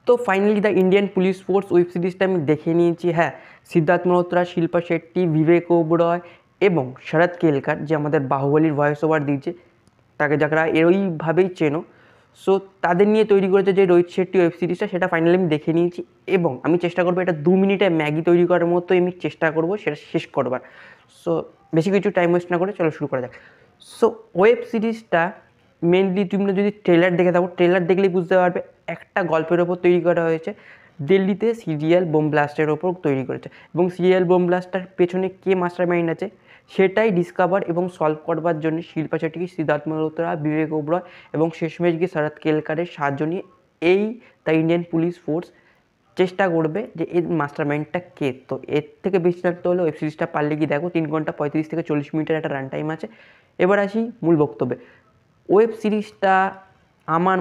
তো finally the Indian police force web সিরিজটা আমি দেখে নিয়েছি। হ্যাঁ, সিদ্ধার্থ মালহোত্রা, শিল্পা শেট্টি, বিবেক ওবরয় এবং শরৎ কেলকার, যে আমাদের বাহুবলীর ভয়েস ওভার দিয়েছে, তাকে যারা এরইভাবেই চেনো, সো তাদের নিয়ে তৈরি করেছে যে রোহিত শেট্টি ওয়েব সিরিজটা, সেটা ফাইনালি আমি দেখে নিয়েছি। এবং আমি চেষ্টা করবো এটা 2 মিনিটে ম্যাগি তৈরি করার মতো আমি চেষ্টা করবো সেটা শেষ করবার। সো বেশি কিছু টাইম ওয়েস্ট না করে চলো শুরু করা যাক। সো ওয়েব সিরিজটা মেনলি তুমি যদি ট্রেলার দেখে থাকো, ট্রেলার দেখলেই বুঝতে পারবে একটা গল্পের ওপর তৈরি করা হয়েছে। দিল্লিতে সিরিয়াল বোম ব্লাস্টের ওপর তৈরি করেছে এবং সিরিয়াল বোম ব্লাস্টার পেছনে কে মাস্টার মাইন্ড আছে সেটাই ডিসকভার এবং সলভ করবার জন্য শিল্পা শেট্টি, সিদ্ধার্থ মালহোত্রা, বিবেক ওবরয় এবং শেষমেশ গিয়ে শরৎ কেলকারের সাহায্য নিয়ে এই দ্য ইন্ডিয়ান পুলিশ ফোর্স চেষ্টা করবে যে এর মাস্টার মাইন্ডটা কে। তো এর থেকে বেশি থাকতে হলে ওয়েব সিরিজটা পারলে কি দেখো, 3 ঘন্টা 35 থেকে 40 মিনিটের একটা রান টাইম আছে। এবার আসি মূল বক্তব্যে। ওয়েব সিরিজটা আমার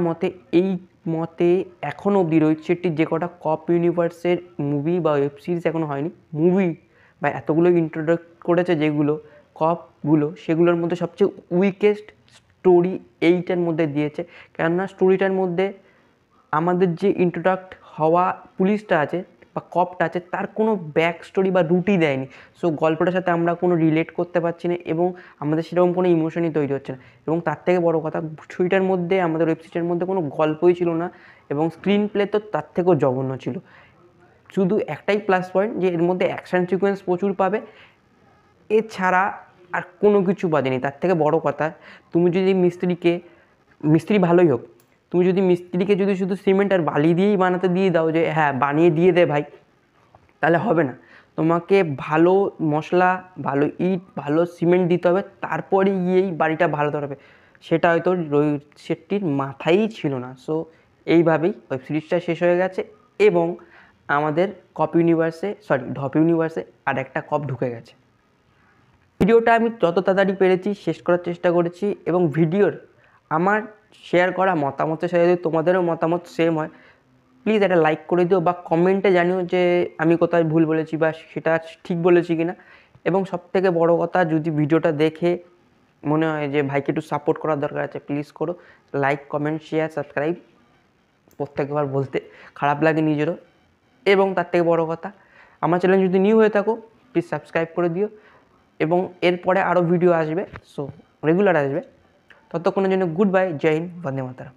মতে এখনও অবধি রোহিত শেট্টির যে কটা কপ ইউনিভার্সের মুভি বা ওয়েব সিরিজ এখনও হয়নি, মুভি বা এতগুলো ইন্ট্রোডাক্ট করেছে যেগুলো কপগুলো, সেগুলোর মধ্যে সবচেয়ে উইকেস্ট স্টোরি এইটার মধ্যে দিয়েছে। কেননা স্টোরিটার মধ্যে আমাদের যে ইন্ট্রোডাক্ট হওয়া পুলিশটা আছে বা কপটা আছে তার কোনো ব্যাক স্টোরি বা রুটই দেয়নি। সো গল্পটার সাথে আমরা কোনো রিলেট করতে পারছি না এবং আমাদের সেরকম কোনো ইমোশনই তৈরি হচ্ছে না। এবং তার থেকে বড় কথা, ছবিটার মধ্যে আমাদের ওয়েব সিরিজের মধ্যে কোনো গল্পই ছিল না এবং স্ক্রিন প্লে তো তার থেকেও জঘন্য ছিল। শুধু একটাই প্লাস পয়েন্ট যে এর মধ্যে অ্যাকশান সিকোয়েন্স প্রচুর পাবে, এছাড়া আর কোনো কিছু বাদেনি। তার থেকে বড় কথা, তুমি যদি মিস্ত্রি ভালোই হোক, তুমি যদি মিস্ত্রিকে যদি শুধু সিমেন্ট আর বালি দিয়েই বানাতে দিয়ে দাও যে হ্যাঁ বানিয়ে দিয়ে দে ভাই, তাহলে হবে না। তোমাকে ভালো মশলা, ভালো ইট, ভালো সিমেন্ট দিতে হবে, তারপরে গিয়েই বাড়িটা ভালো হবে। সেটা হয়তো রোহিত শেট্টির মাথায়ই ছিল না। সো এইভাবেই ওয়েব সিরিজটা শেষ হয়ে গেছে এবং আমাদের ঢপ ইউনিভার্সে আর একটা কপ ঢুকে গেছে। ভিডিওটা আমি যত তাড়াতাড়ি পেরেছি শেষ করার চেষ্টা করেছি এবং ভিডিওর আমার শেয়ার করা মতামতের সাথে যদি তোমাদেরও মতামত সেম হয়, প্লিজ একটা লাইক করে দিও বা কমেন্টে জানিও যে আমি কোথায় ভুল বলেছি বা সেটা ঠিক বলেছি কি না। এবং সবথেকে বড় কথা, যদি ভিডিওটা দেখে মনে হয় যে ভাইকে একটু সাপোর্ট করার দরকার আছে, প্লিজ করো। লাইক, কমেন্ট, শেয়ার, সাবস্ক্রাইব প্রত্যেকবার বলতে খারাপ লাগে নিজেরও। এবং তার থেকে বড় কথা, আমার চ্যানেল যদি নিউ হয়ে থাকো প্লিজ সাবস্ক্রাইব করে দিও। এবং এরপরে আরও ভিডিও আসবে, সো রেগুলার আসবে। ততক্ষণের জন্য গুড বাই, জয় হিন্দ, বন্দে মাতরম।